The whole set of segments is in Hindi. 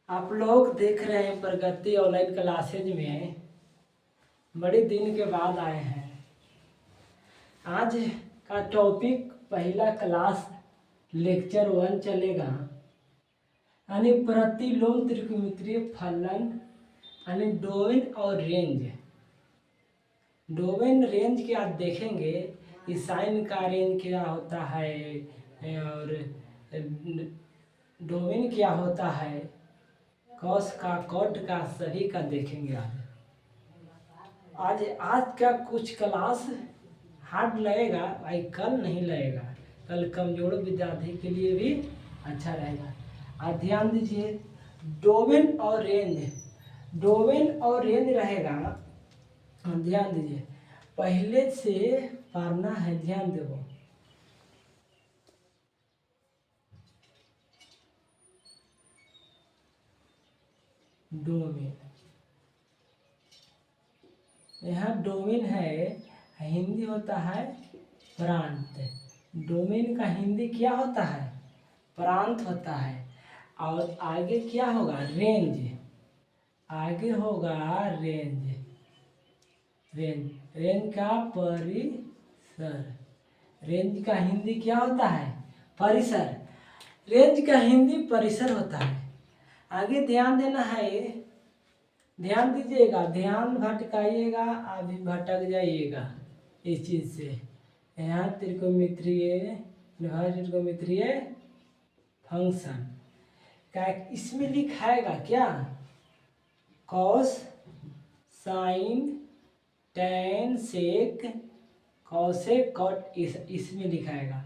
आप लोग देख रहे हैं प्रगति ऑनलाइन क्लासेज में बड़े दिन के बाद आए हैं। आज का टॉपिक पहला क्लास लेक्चर 1 चलेगा, यानी प्रतिलोम त्रिकोणमितीय फलन यानी डोमेन और रेंज। डोमेन रेंज के आप देखेंगे कि साइन का रेंज क्या होता है और डोमेन क्या होता है, कॉस का कॉट का सभी का देखेंगे। आज का कुछ क्लास हार्ड लगेगा भाई, कल नहीं लगेगा। कल कमजोर विद्यार्थी के लिए भी अच्छा रहेगा। आज ध्यान दीजिए, डोमेन और रेंज। डोमेन और रेंज रहेगा, ध्यान दीजिए, पहले से पढ़ना है, ध्यान देवो। डोमेन, यहाँ डोमेन है, हिंदी होता है प्रांत। डोमेन का हिंदी क्या होता है? प्रांत होता है। और आगे क्या होगा? रेंज। आगे होगा रेंज। रेंज का परिसर। रेंज का हिंदी क्या होता है? परिसर। रेंज का हिंदी परिसर होता है। आगे ध्यान देना है, ध्यान दीजिएगा, ध्यान भटकाइएगा, अभी भटक जाइएगा इस चीज से। यहाँ त्रिकोणमितीय फंक्शन का इसमें लिखाएगा क्या? कॉस, साइन, टैन, सेक, कॉसेक, कॉट, इसमें लिखाएगा।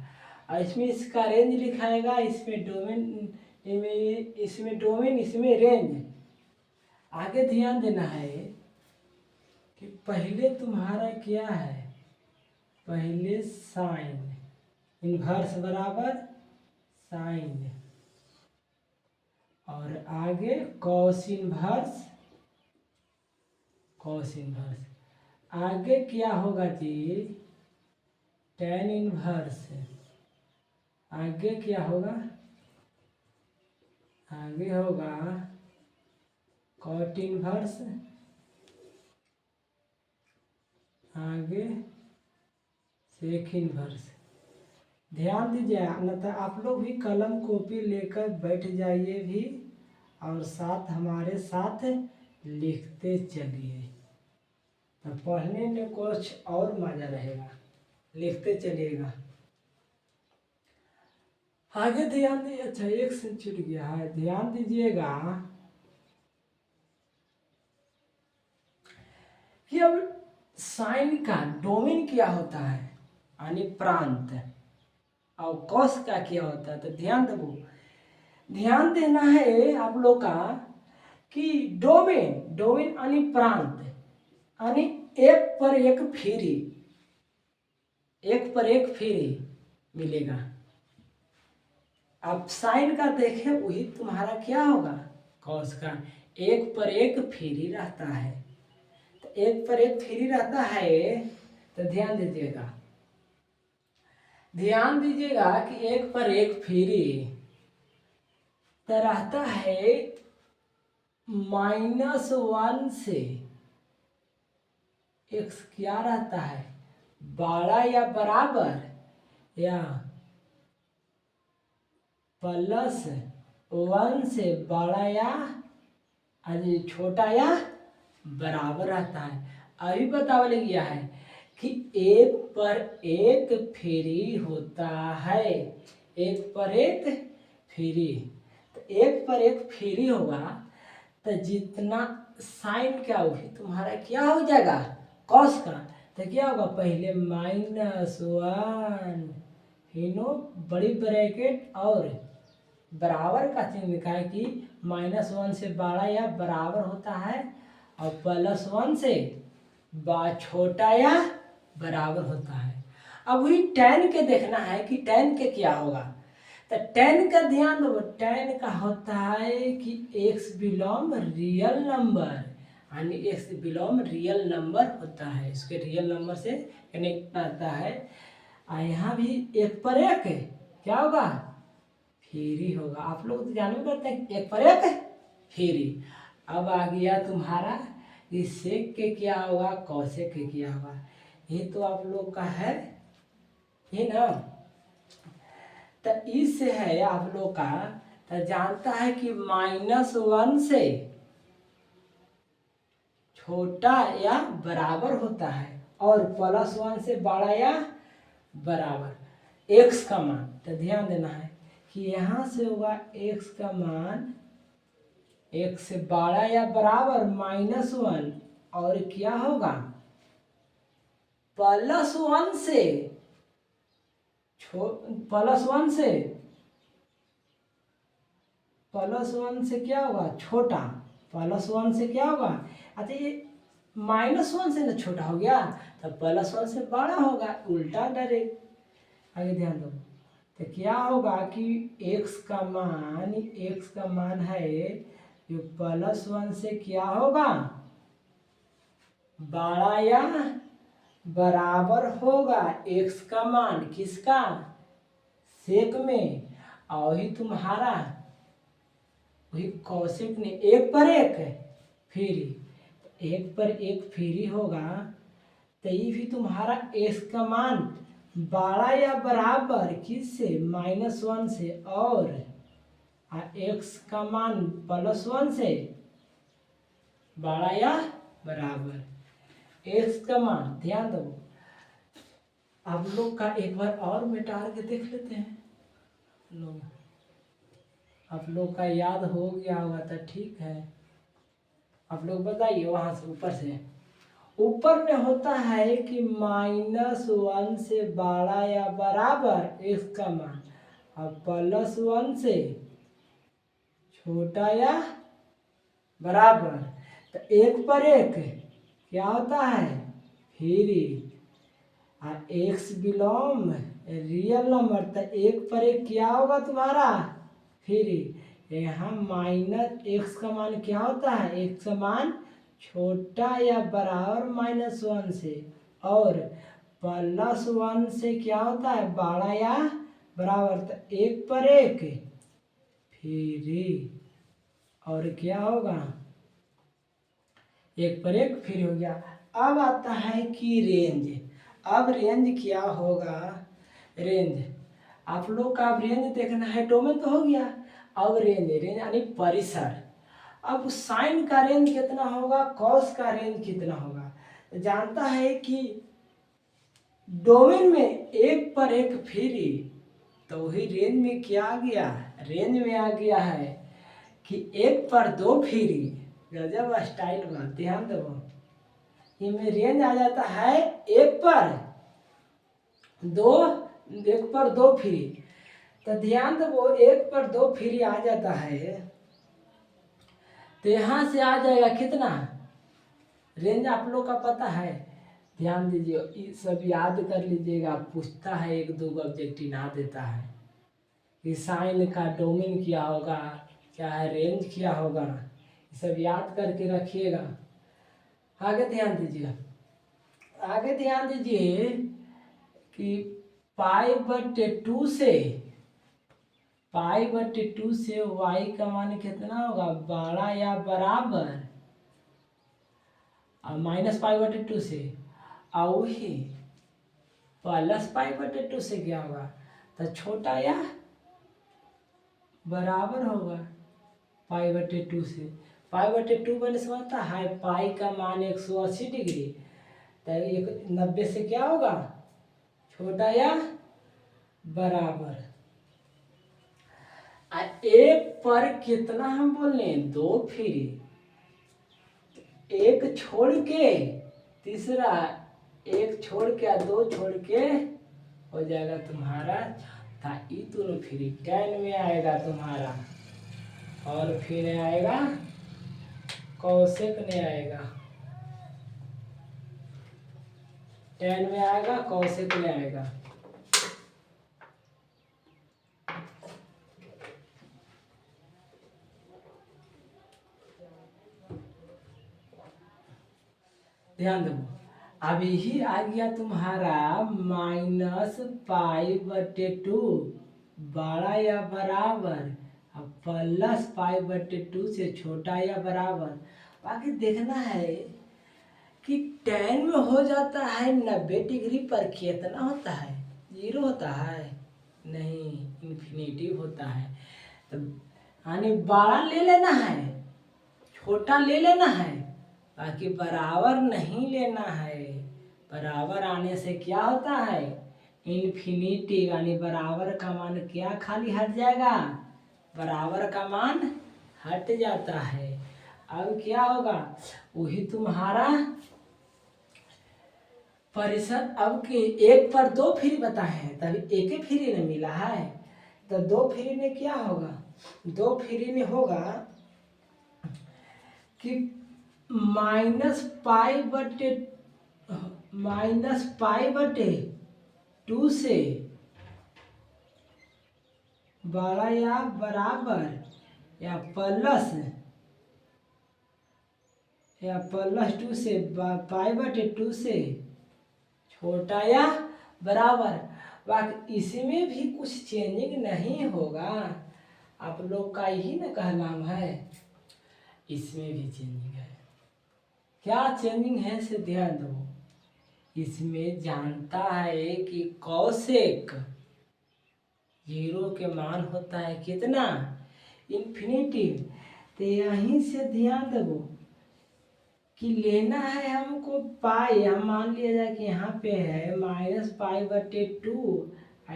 और इसमें इसका रेंज लिखाएगा, इसमें डोमेन, इसमें रेंज। आगे ध्यान देना है कि पहले तुम्हारा क्या है? पहले साइन इनवर्स बराबर साइन, और आगे कॉस इनवर्स। आगे क्या होगा जी? Tan inverse. आगे क्या होगा? आगे होगा कॉट इनवर्स। आगे सेक इनवर्स। ध्यान दीजिए, अन्यथा आप लोग भी कलम कॉपी लेकर बैठ जाइए भी, और साथ हमारे साथ लिखते चलिए, तो पढ़ने में कुछ और मजा रहेगा। लिखते चलिएगा। आगे ध्यान दीजिए, अच्छा एक से छूट गया है, ध्यान दीजिएगा कि अब साइन का डोमेन क्या होता है, यानी प्रांत, और कॉस का क्या होता है। तो ध्यान देना है आप लोग का कि डोमेन यानी प्रांत, यानी एक पर एक फ्री मिलेगा। अब साइन का देखें, वही तुम्हारा क्या होगा? कॉस का एक पर एक फ्री रहता है। तो एक पर एक फ्री रहता है, तो ध्यान दीजिएगा कि एक पर एक फ्री तो रहता है -1 से x क्या रहता है? बड़ा या बराबर, या +1 से बड़ा या छोटा या बराबर रहता है। अभी बतावल गया है कि एक पर एक फ्री होता है। एक पर एक फ्री, तो एक पर एक फ्री होगा, तो जितना साइन का वही तुम्हारा क्या हो जाएगा? कॉस का। तो क्या होगा? पहले -1 फिनो बड़ी ब्रैकेट और बराबर का चिन्ह लिखा है कि -1 से बड़ा या बराबर होता है, और +1 से छोटा या बराबर होता है। अब वही टैन के देखना है कि टैन के क्या होगा। तो टैन का ध्यान दो, टैन का होता है कि x बिलोंग रियल नंबर, यानी x बिलोंग रियल नंबर होता है, इसके रियल नंबर से कनेक्ट आता है। यहाँ भी एक पर एक क्या होगा? फ्री होगा। आप लोग तो जानते करते हैं एक पर एक फिर अब आ गया तुम्हारा इस सेक के क्या होगा, कौसेक के क्या होगा। ये तो आप लोग का है ही ना। तो इस है आप लोग का, तो जानता है कि -1 से छोटा या बराबर होता है और +1 से बड़ा या बराबर x का मान। तो ध्यान देना है कि यहाँ से होगा x का मान x से बड़ा या बराबर -1 और क्या होगा +1 से +1 से क्या होगा छोटा, +1 से क्या होगा। अच्छा ये -1 से ना छोटा हो गया तो +1 से बड़ा होगा, उल्टा डायरेक्ट। आगे ध्यान दो तो क्या होगा कि x का मान है जो +1 से क्या होगा बड़ा या बराबर होगा x का मान किसका, सेक में। और ही तुम्हारा वही कौशिक ने 1 पर 1 फ्री, 1 पर 1 फ्री होगा। तो ये भी तुम्हारा x का मान बड़ा या बराबर किससे, -1 से, और x का मान +1 से बड़ा या बराबर। x का मान ध्यान दो आप लोग का एक बार और मिटा के देख लेते हैं लोग, आप लोग का याद हो गया होगा तो ठीक है। आप लोग बताइए वहां से ऊपर में होता है कि -1 से बड़ा या बराबर x का मान और +1 से छोटा या बराबर। तो 1 पर 1 क्या होता है फ्री, और x बिलोंग रियल नंबर। तो 1 पर 1 क्या होगा तुम्हारा फ्री। यहाँ -x का मान क्या होता है, x का मान छोटा या बराबर -1 से, और +1 से क्या होता है बड़ा या बराबर। तो 1 पर 1 फ्री, और क्या होगा 1 पर 1 फ्री हो गया। अब आता है कि रेंज। अब रेंज क्या होगा, रेंज आप लोग का अब रेंज देखना है, डोमेन तो हो गया। अब रेंज यानी परिसर। अब साइन का रेंज कितना होगा, कॉस का रेंज कितना होगा। जानता है कि डोमेन में 1 पर 1 फ्री, तो वही रेंज में क्या आ गया, रेंज में आ गया है कि 1 पर 2 फ्री। गजब स्टाइल बा, ध्यान दो इनमें रेंज आ जाता है 1 पर 2 फ्री। तो ध्यान दो 1 पर 2 फ्री आ जाता है, तो यहाँ से आ जाएगा कितना, रेंज आप लोग का पता है। ध्यान दीजिए ये सब याद कर लीजिएगा, पूछता है 1-2 ऑब्जेक्टिव ना देता है कि साइन का डोमेन क्या होगा, क्या है रेंज क्या होगा, ये सब याद करके रखिएगा। आगे ध्यान दीजिए, आगे ध्यान दीजिए कि π/2 से π/2 से y का मान कितना होगा बड़ा या बराबर, और -π/2 से, और ही +π/2 से क्या होगा तो छोटा या बराबर होगा π/2 से। π/2 मैंने समझता है पाई का मान 180 डिग्री, तो 90 से क्या होगा छोटा या बराबर। 1 पर कितना हम बोले 2 फ्री, 1 छोड़ के तीसरा, 1 छोड़ के 2 छोड़ के हो जाएगा तुम्हारा था ई दोनों फ्री। 10 में आएगा तुम्हारा, और फिर आएगा कौशिक ने आएगा, 10 में आएगा कौशिक ने आएगा। ध्यान दो अब यही आ गया तुम्हारा -π/2 बड़ा या बराबर, अब प्लस पाई बटे 2 से छोटा या बराबर। बाकी देखना है कि tan में हो जाता है 90 डिग्री पर कितना होता है, 0 होता है, नहीं इन्फिनेटिव होता है। तो यानी बड़ा ले लेना है, छोटा ले लेना है, बाकी बराबर नहीं लेना है। बराबर आने से क्या होता है, इन्फिनिटी, यानी बराबर का मान क्या खाली हट जाएगा, बराबर का मान हट जाता है। अब क्या होगा, वही तुम्हारा परिषद। अब के 1 पर 2 फ्री बताए हैं, तभी एक ही फ्री ने मिला है, तो 2 फ्री में क्या होगा, 2 फ्री में होगा कि माइनस पाई बटे 2 से बड़ा या बराबर या प्लस 2 से पाई बटे 2 से छोटा या बराबर। बाकी इसमें भी कुछ चेंजिंग नहीं होगा, आप लोग का ही ना कहना है, इसमें भी चेंजिंग है। क्या चेंजिंग है से ध्यान दो, इसमें जानता है कि कौसेक 0 के मान होता है कितना, इन्फिनिटी। तो यहीं से ध्यान दो कि लेना है हमको पाई, हम मान लिया जाए कि यहाँ पे है माइनस पाई बटे 2,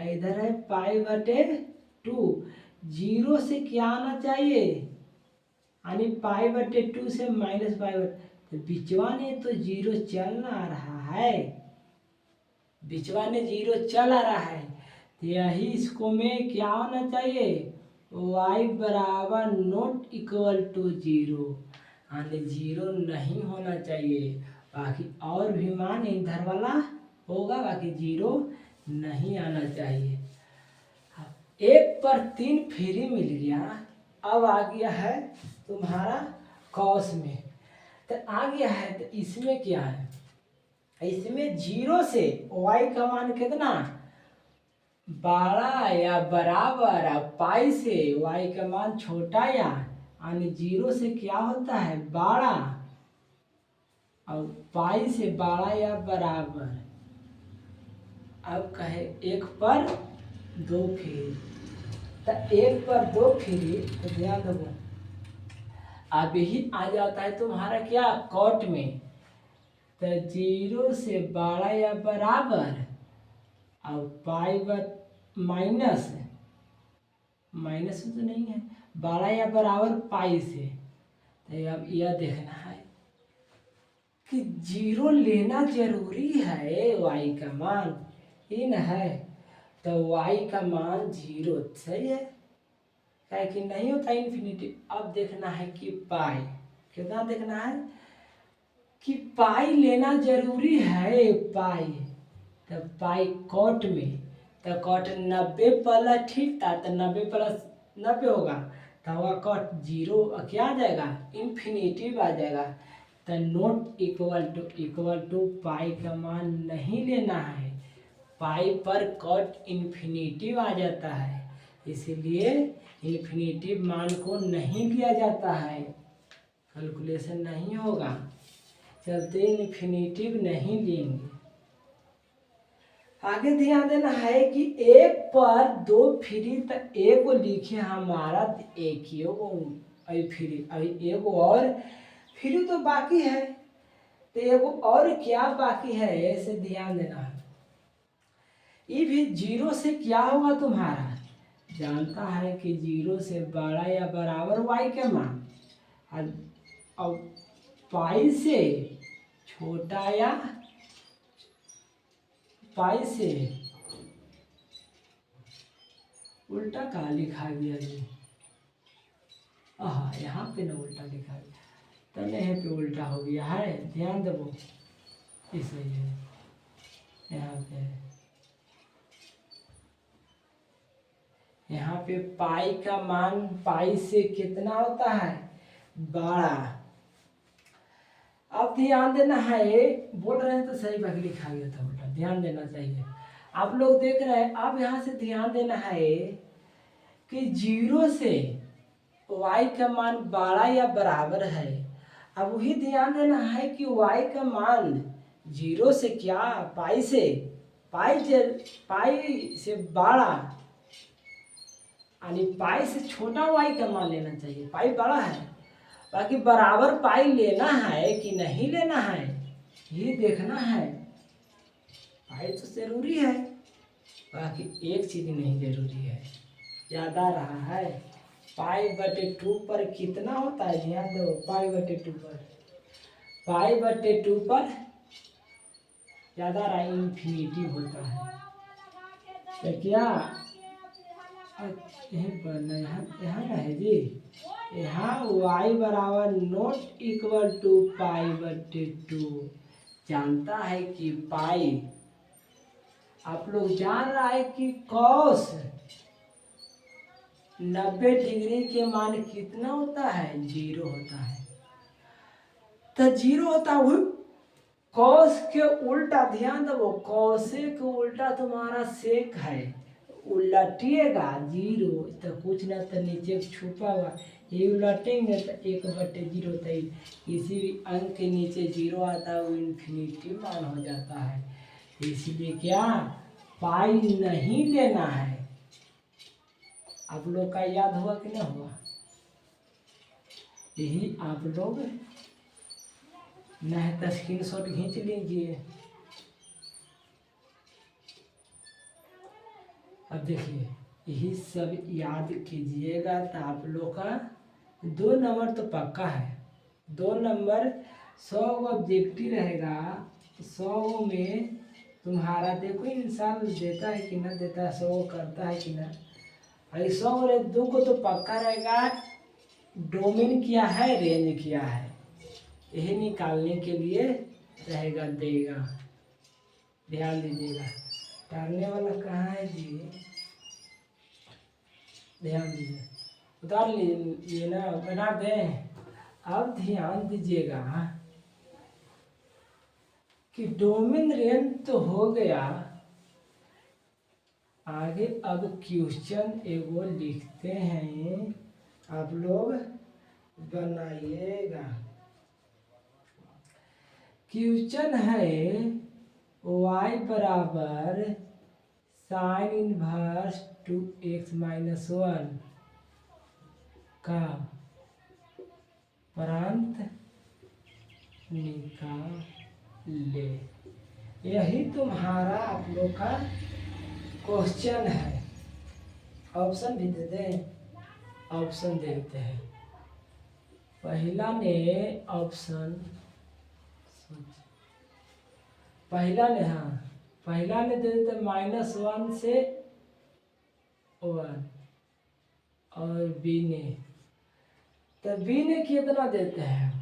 इधर है पाई बटे 2। 0 से क्या आना चाहिए, यानी पाई बटे 2 से माइनस पाई बटे, तो बिचवा ने तो 0 चल आ रहा है, बिचवा ने 0 चल आ रहा है। तो यही इसको में क्या होना चाहिए, y बराबर नॉट इक्वल टू 0, यानी 0 नहीं होना चाहिए। बाकी और भी मान इधर वाला होगा, बाकी 0 नहीं आना चाहिए। 1 पर 3 फ्री मिल गया। अब आ गया है तुम्हारा कॉस में, तो आ गया है, तो इसमें क्या है, इसमें 0 से y का मान कितना, बड़ा या बराबर, और पाई से y का मान छोटा या, यानी 0 से क्या होता है बड़ा, और पाई से बड़ा या बराबर। अब कहे 1 पर 2 फ्री, तो 1 पर 2 फ्री, तो ध्यान दो अब यही आ जाता है तुम्हारा क्या कॉट में, तो 0 से बड़ा या बराबर, और पाई माइनस तो नहीं है, बड़ा या बराबर पाई से। तो अब यह देखना है कि 0 लेना जरूरी है, y का मान इन है, तो y का मान 0 सही है, क्या कि नहीं होता इन्फिनिटी। अब देखना है कि पाई कितना देखना है, कि पाई लेना जरूरी है, पाई, तो पाई कॉट में, तो कॉट 90 प्लस, ठीक था, तो 90 प्लस 90 होगा, तो वह कॉट 0 क्या आ जाएगा, इन्फिनिटिव आ जाएगा। तो नॉट इक्वल टू पाई का मान नहीं लेना है, पाई पर कॉट इन्फिनिटिव आ जाता है, इसलिए इन्फिनिटिव मान को नहीं लिया जाता है, कैलकुलेशन नहीं होगा, चलते इन्फिनिटिव नहीं लेंगे। आगे ध्यान देना है कि 1 पर 2 फ्री, तो एक लिखे हमारा, एक ही अभी फ्री, अभी एक और फ्री तो बाकी है, तो एगो और क्या बाकी है, ऐसे ध्यान देना है। ये भी 0 से क्या होगा तुम्हारा, जानता है कि 0 से बड़ा या बराबर y के मान, और पाई से छोटा या पाई से उल्टा कहाँ लिखा गया जी, हाँ यहाँ पे ना उल्टा लिखा गया, तो नहीं पे उल्टा हो गया है, ध्यान दो इसे, यहाँ पे पाई का मान पाई से कितना होता है, बड़ा। अब ध्यान देना है, बोल रहे हैं तो सही, बाकी लिखा गया था उल्टा, ध्यान देना चाहिए, आप लोग देख रहे हैं। अब यहाँ से ध्यान देना है कि 0 से y का मान बड़ा या बराबर है। अब वही ध्यान देना है कि y का मान 0 से क्या पाई से पाई से बड़ा यानी पाई से छोटा y का मान लेना चाहिए। पाई बड़ा है, बाकी बराबर पाई लेना है कि नहीं लेना है ये देखना है। पाई तो जरूरी है, बाकी एक चीज नहीं जरूरी है। याद आ रहा है? पाई बटे 2 पर कितना होता है? ध्यान दो, पाई बटे 2 पर याद आ रहा है इन्फिनिटी होता है। तो क्या यहीं पर नहीं, यहाँ ना है जी, यहाँ y बराबर नॉट इक्वल टू पाई बटे 2। जानता है कि पाई, आप लोग जान रहा है कि कॉस 90 डिग्री के मान कितना होता है? 0 होता है। तो 0 होता है कॉस के उल्टा। ध्यान दो, कॉसेक उल्टा तुम्हारा सेक है, उलटिएगा 0 तो कुछ ना तो नीचे छुपा हुआ, ये उलटेंगे तो 1/0 होता है। किसी भी अंक के नीचे 0 आता है वो इन्फिनिटी मान हो जाता है। इसलिए क्या पाई नहीं लेना है। आप लोग का याद हुआ कि नहीं हुआ? यही आप लोग नहीं तो स्क्रीनशॉट खींच लीजिए। अब देखिए, यही सब याद कीजिएगा तो आप लोग का 2 नंबर तो पक्का है। 2 नंबर 100 ऑब्जेक्टिव रहेगा, 100 में तुम्हारा देखो इंसान देता है कि ना देता है, 100 करता है कि ना। 100 और 2 को तो पक्का रहेगा। डोमेन क्या है, रेंज क्या है, यही निकालने के लिए रहेगा देगा। ध्यान दीजिएगा, टालने वाला कहाँ है जी? ध्यान दीजिए, उतार लीजिए ना, बना दें। अब ध्यान दीजिएगा कि डोमेन रेंज तो हो गया। आगे अब क्वेश्चन एगो लिखते हैं, आप लोग बनाइएगा। क्वेश्चन है y बराबर साइन इनवर्स 2x माइनस 1 का प्रांत निकाले। यही तुम्हारा आप लोग का क्वेश्चन है। ऑप्शन भी दे दें, ऑप्शन देते हैं। पहला ने ऑप्शन, पहला ने, हाँ पहला ने दे देते -1 से 1 और बी ने, तो बी ने कितना देते हैं?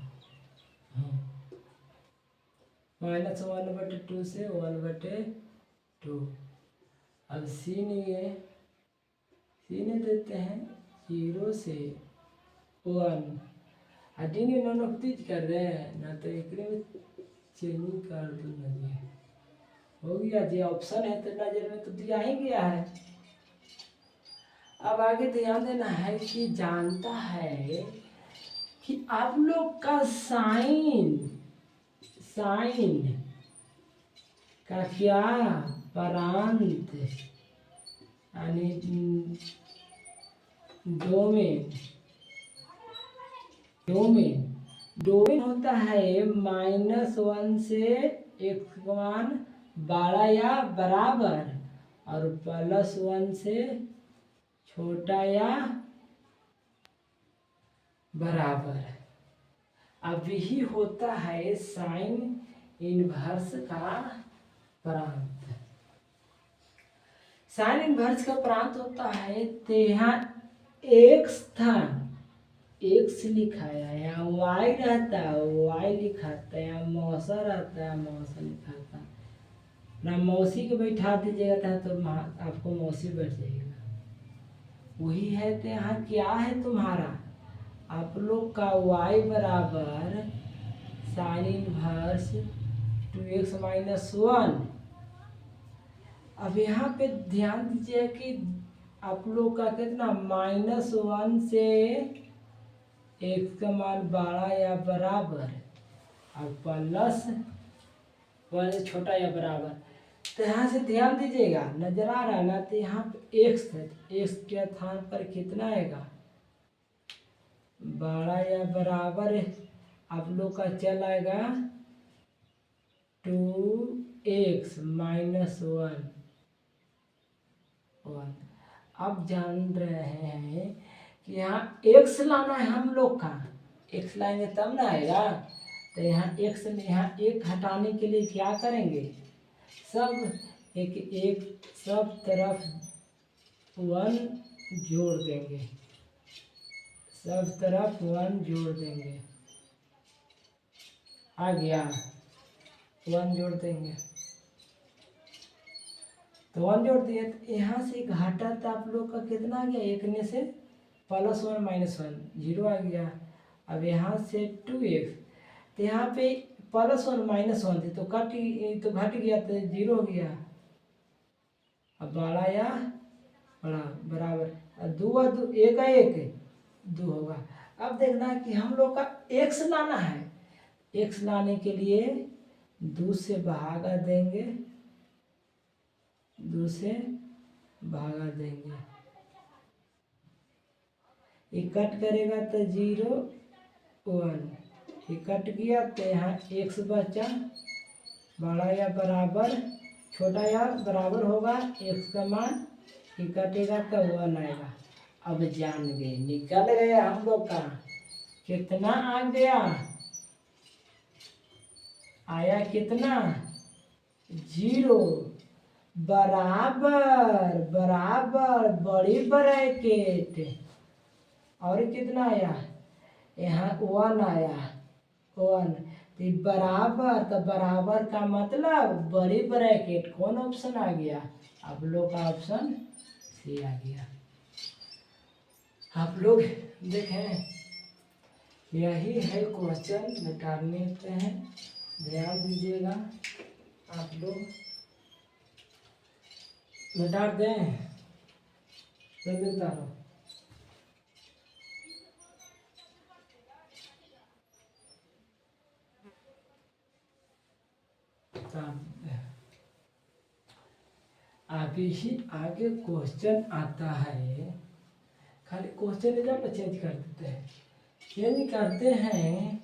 -1/2 से 1/2। अब सी ने देते हैं 0 से 1। डी ने नॉन कर रहे हैं ना, तो एक में चेंजिंग कर दो ना जी, हो गया जी। ऑप्शन है तो नजर में तो दिया ही गया है। अब आगे ध्यान देना है कि जानता है कि आप लोग का साइन का क्या प्रांत यानी डोमेन होता है -1 से x मान बड़ा या बराबर और +1 से छोटा या बराबर। अब यही होता है साइन इनवर्स का प्रांत। साइन इनवर्स का प्रांत होता है, तो यहाँ x था, x लिखा है, यहाँ y रहता है y लिखाता है, यहाँ मौसा रहता है मौसा लिखाता है ना। मौसी को बैठा दीजिएगा तो आपको मौसी बैठ जाएगा, वही है। तो यहाँ क्या है तुम्हारा, आप लोग का y बराबर साइन इनवर्स 2x माइनस 1। अब यहाँ पे ध्यान दीजिए कि आप लोग का कितना -1 से एक्स का मान बड़ा या बराबर और प्लस वन से छोटा या बराबर। तो यहाँ से ध्यान दीजिएगा, नजर आ रहा है ना, तो यहाँ पे एक्स है, एक्स के स्थान पर कितना आएगा, बड़ा या बराबर आप लोग का चल आएगा 2x माइनस वन। अब जान रहे हैं कि यहाँ x लाना है हम लोग का, x लाएंगे तब ना आएगा। तो यहाँ x में यहाँ एक हटाने के लिए क्या करेंगे, सब एक सब तरफ वन जोड़ देंगे, सब तरफ वन जोड़ देंगे, आ गया, वन जोड़ देंगे। तो वन जोड़ दिए, तो यहाँ से घाटा तो आप लोग का कितना आ गया, एक ने से plus one minus one, zero आ गया। अब यहाँ से 2x, तो यहाँ पे प्लस वन माइनस वन थे तो घट गया, तो जीरो हो गया। अब बड़ा या बड़ा बराबर, दो दो एक का एक दो होगा। अब देखना है कि हम लोग का x लाना है, x लाने के लिए दो से भागा देंगे, दो से भागा देंगे, ये कट करेगा तो जीरो वन, ये कट गया। तो यहाँ x बचा, बड़ा या बराबर छोटा या बराबर होगा, x का मान ये कटेगा तो वन आएगा। अब जान गए, निकल गया हम लोग का, कितना आ गया, आया कितना, जीरो, बराबर बराबर बड़ी ब्रैकेट, और कितना आया, यहाँ वन आया, वन। तो बराबर, तो बराबर का मतलब बड़ी ब्रैकेट, कौन ऑप्शन आ गया, आप लोग का ऑप्शन सी आ गया। आप लोग देखें, यही है क्वेश्चन, मिटाने पे हैं, ध्यान दीजिएगा। आप लोग मिटा दें तो देता हूँ। आगे क्वेश्चन आता है, खाली क्वेश्चन जब चेंज कर देते हैं, चेंज करते हैं।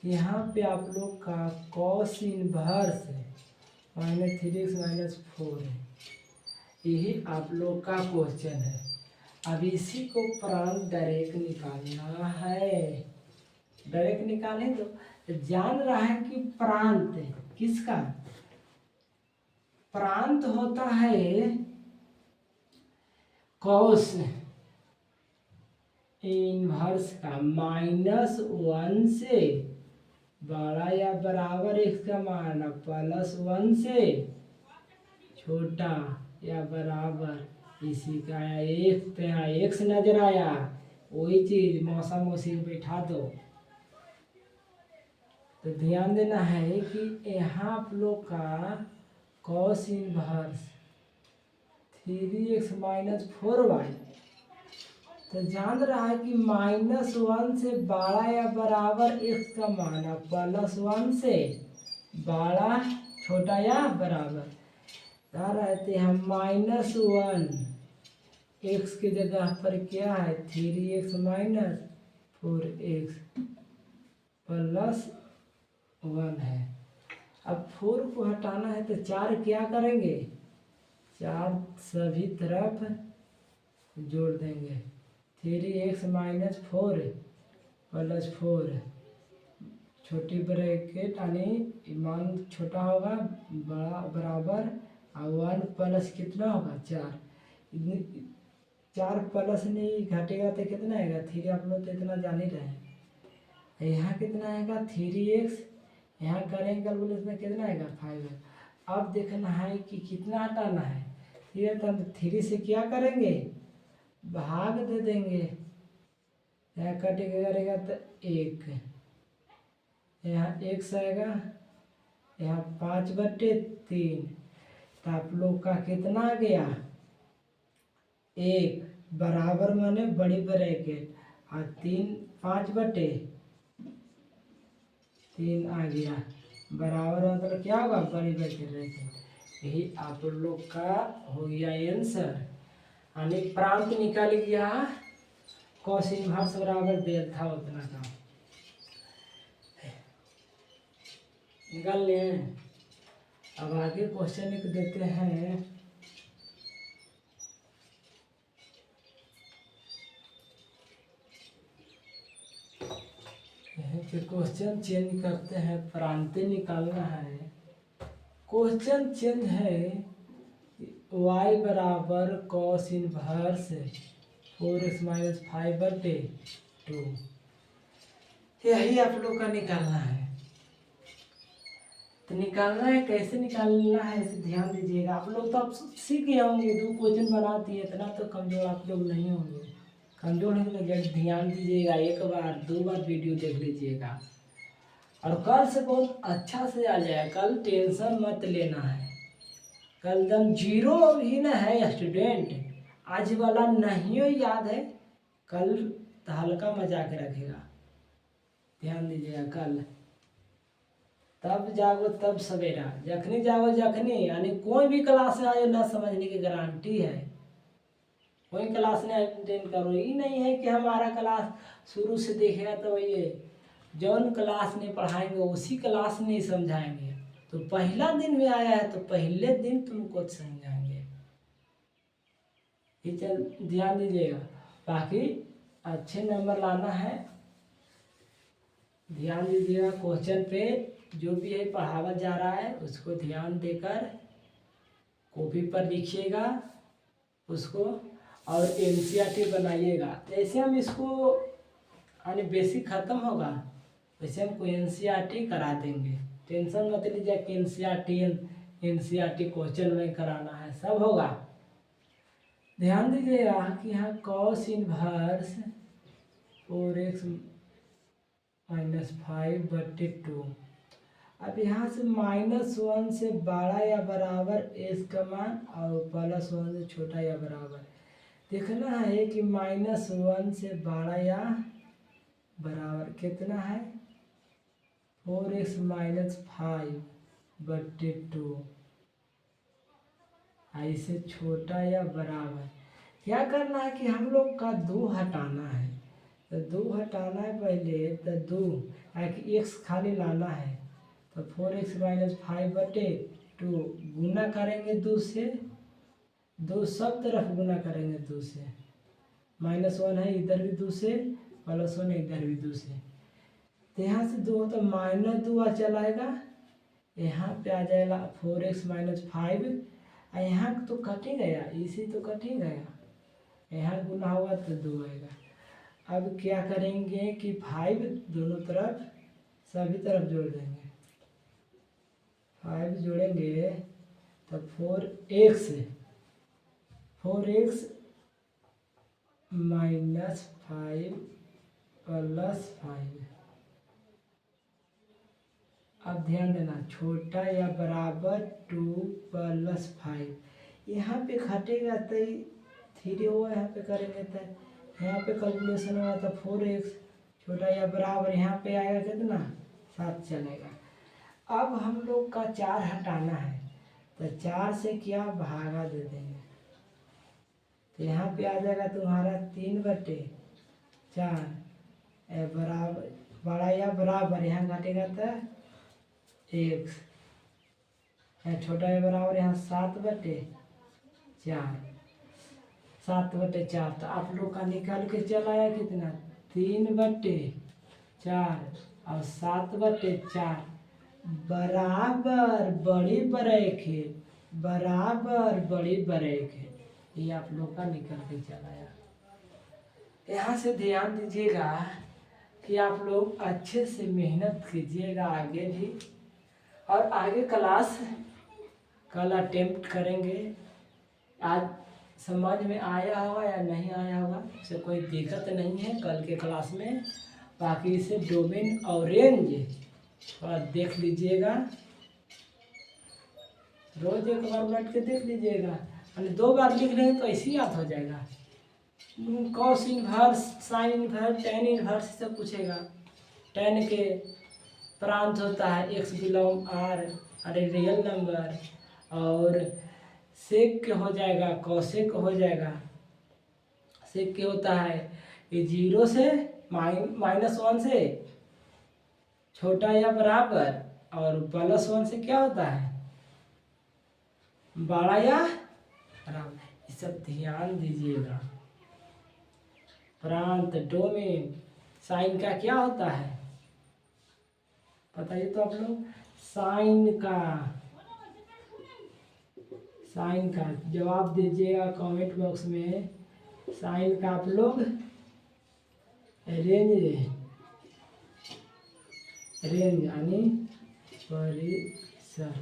यहाँ पे आप लोग का cos inverse minus 3x minus 4 है, यही आप लोग का क्वेश्चन है। अब इसी को प्रांत डायरेक्ट निकालना है, डायरेक्ट निकालें तो जान रहा है कि प्रांत किसका, प्रांत होता है कॉस इनवर्स का माइनस वन से बड़ा या बराबर x का मान, प्लस वन से छोटा या बराबर इसी का एक, तो यहाँ x नजर आया, वही चीज मौसा मौसी बैठा दो। तो ध्यान देना है कि यहाँ आप लोग का cos inverse 3x minus 4y, तो जान रहा है कि माइनस वन से बड़ा या बराबर x का मान, प्लस वन से बड़ा छोटा या बराबर, रहते हम माइनस वन, एक्स की जगह पर क्या है 3x minus 4x plus one है। अब 4 को हटाना है तो 4 क्या करेंगे, 4 सभी तरफ जोड़ देंगे, 3x माइनस 4 प्लस 4, छोटी ब्रैकेट यानी मान छोटा होगा, बड़ा बराबर, और वन प्लस कितना होगा 4, 4 प्लस नहीं घटेगा तो कितना आएगा 3, आप लोग तो इतना जान ही रहे हैं। यहाँ कितना आएगा 3x, यहाँ करेंगे कैलकुलेशन कितना आएगा 5। अब देखना है कि कितना हटाना है, ठीक है, तो 3 से क्या करेंगे, भाग दे देंगे, यहाँ कटेगा करेगा तो 1, यहाँ x आएगा, यहाँ 5/3, तो आप लोग का कितना आ गया 1, बराबर माने बड़ी ब्रैकेट, और 5/3 आ गया बराबर मतलब क्या होगा बड़ी ब्रैकेट रहेगी। यही आप लोग का हो गया आंसर। यानी प्रांत निकाल गया कॉस इनवर्स बराबर देर था उतना का निकाल लिए। अब आगे क्वेश्चन एक देते हैं। क्वेश्चन चेंज करते हैं, प्रांत निकालना है। क्वेश्चन चेंज है y बराबर कॉस इनवर्स 4x - 5/2। यही आप लोग का निकालना है। तो निकालना है, कैसे निकालना है इसे ध्यान दीजिएगा। आप लोग तो अब सीख गए होंगे, 2 क्वेश्चन बना दिए, इतना तो कमजोर आप लोग नहीं होंगे। कमजोर है तो ध्यान दीजिएगा, 1 बार 2 बार वीडियो देख लीजिएगा और कल से बहुत अच्छा से आ जाए। कल टेंशन मत लेना है, कल एकदम जीरो ही ना है स्टूडेंट। आज वाला नहीं हो याद है, कल तो हल्का मजाक रखेगा। ध्यान दीजिएगा, कल तब जागो तब सवेरा, जखनी जागो जखनी। यानी कोई भी क्लास में आए ना समझने की गारंटी है। कोई क्लास में अटेंड करो, ये नहीं है कि हमारा क्लास शुरू से देखेगा तो ये जौन क्लास नहीं पढ़ाएंगे उसी क्लास नहीं समझाएंगे। तो पहला दिन में आया है तो पहले दिन तुमको समझाएंगे। ये चल ध्यान दीजिएगा, बाकी अच्छे नंबर लाना है। ध्यान दीजिएगा क्वेश्चन पे, जो भी है पढ़ावा जा रहा है उसको ध्यान देकर कॉपी पर लिखिएगा उसको और एनसीईआरटी बनाइएगा। जैसे हम इसको यानी बेसिक ख़त्म होगा वैसे हमको एनसीईआरटी करा देंगे। टेंशन मत लीजिए कि एनसीईआरटी क्वेश्चन में कराना है, सब होगा। ध्यान दीजिएगा कि यहाँ कॉस इनवर्स 4x - 5/2। अब यहाँ से -1 से बड़ा या बराबर s का मान और +1 से छोटा या बराबर देखना है कि -1 से बड़ा या बराबर कितना है 4x - 5/2। ऐसे छोटा या बराबर क्या करना है कि हम लोग का 2 हटाना है। तो 2 हटाना है पहले, तो 2 x खाली लाना है। तो 4x - 5/2 गुना करेंगे 2 से, 2 सब तरफ गुना करेंगे 2 से। -1 है इधर भी 2 से, +1 है इधर भी 2 से। तो यहाँ से 2 तो -2 चलाएगा, यहाँ पे आ जाएगा 4x - 5। यहाँ तो कट ही गया, इसी तो कट ही गया, यहाँ गुना हुआ तो 2 आएगा। अब क्या करेंगे कि 5 दोनों तरफ सभी तरफ जोड़ देंगे। 5 जोड़ेंगे तो 4x - 5 + 5। अब ध्यान देना, छोटा या बराबर 2 + 5। यहाँ पे घटेगा तो 3 होगा, यहाँ पे करेंगे तो यहाँ पे कैलकुलेशन हुआ तो 4x छोटा या बराबर यहाँ पे आएगा कितना 7 चलेगा। अब हम लोग का 4 हटाना है तो 4 से क्या भागा दे देंगे, तो यहाँ पे आ जाएगा तुम्हारा 3/4 बराबर बड़ा या बराबर, यहाँ घटेगा तो x, यहाँ छोटा या बराबर, यहाँ 7/4 7/4। तो आप लोग का निकाल के चला आया कितना 3/4 और 7/4 बराबर बड़ी ब्रैकेट बराबर बड़ी ब्रैकेट। ये आप लोग का निकल के चला आया। यहाँ से ध्यान दीजिएगा कि आप लोग अच्छे से मेहनत कीजिएगा आगे भी, और आगे क्लास कल अटेम्प्ट करेंगे। आज समझ में आया होगा या नहीं आया होगा, इससे कोई दिक्कत नहीं है कल के क्लास में। बाकी इसे डोमेन और रेंज थोड़ा देख लीजिएगा, रोज 1 बार बैठ के देख लीजिएगा। यानी 2 बार लिख लेंगे तो ऐसे ही याद हो जाएगा। Cos inverse, sine inverse, tan inverse सब पूछेगा। टेन के प्रांत होता है एक्स बिलोंग आर, अरे रियल नंबर। और सेक के हो जाएगा कॉसेक हो जाएगा। सेक के होता है ये जीरो से -1 से छोटा या बराबर, और +1 से क्या होता है बड़ा या बराबर। ये सब ध्यान दीजिएगा। प्रांत, डोमेन, साइन का क्या होता है बताइए तो आप लोग। साइन का जवाब दीजिएगा कमेंट बॉक्स में। साइन का आप लोग रेंज यानी परिसर,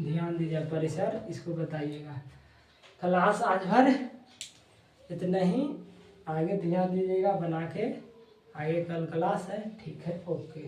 ध्यान दीजिए परिसर, इसको बताइएगा। क्लास आज भर इतना ही, आगे ध्यान दीजिएगा बना के, आगे कल क्लास है। ठीक है, ओके।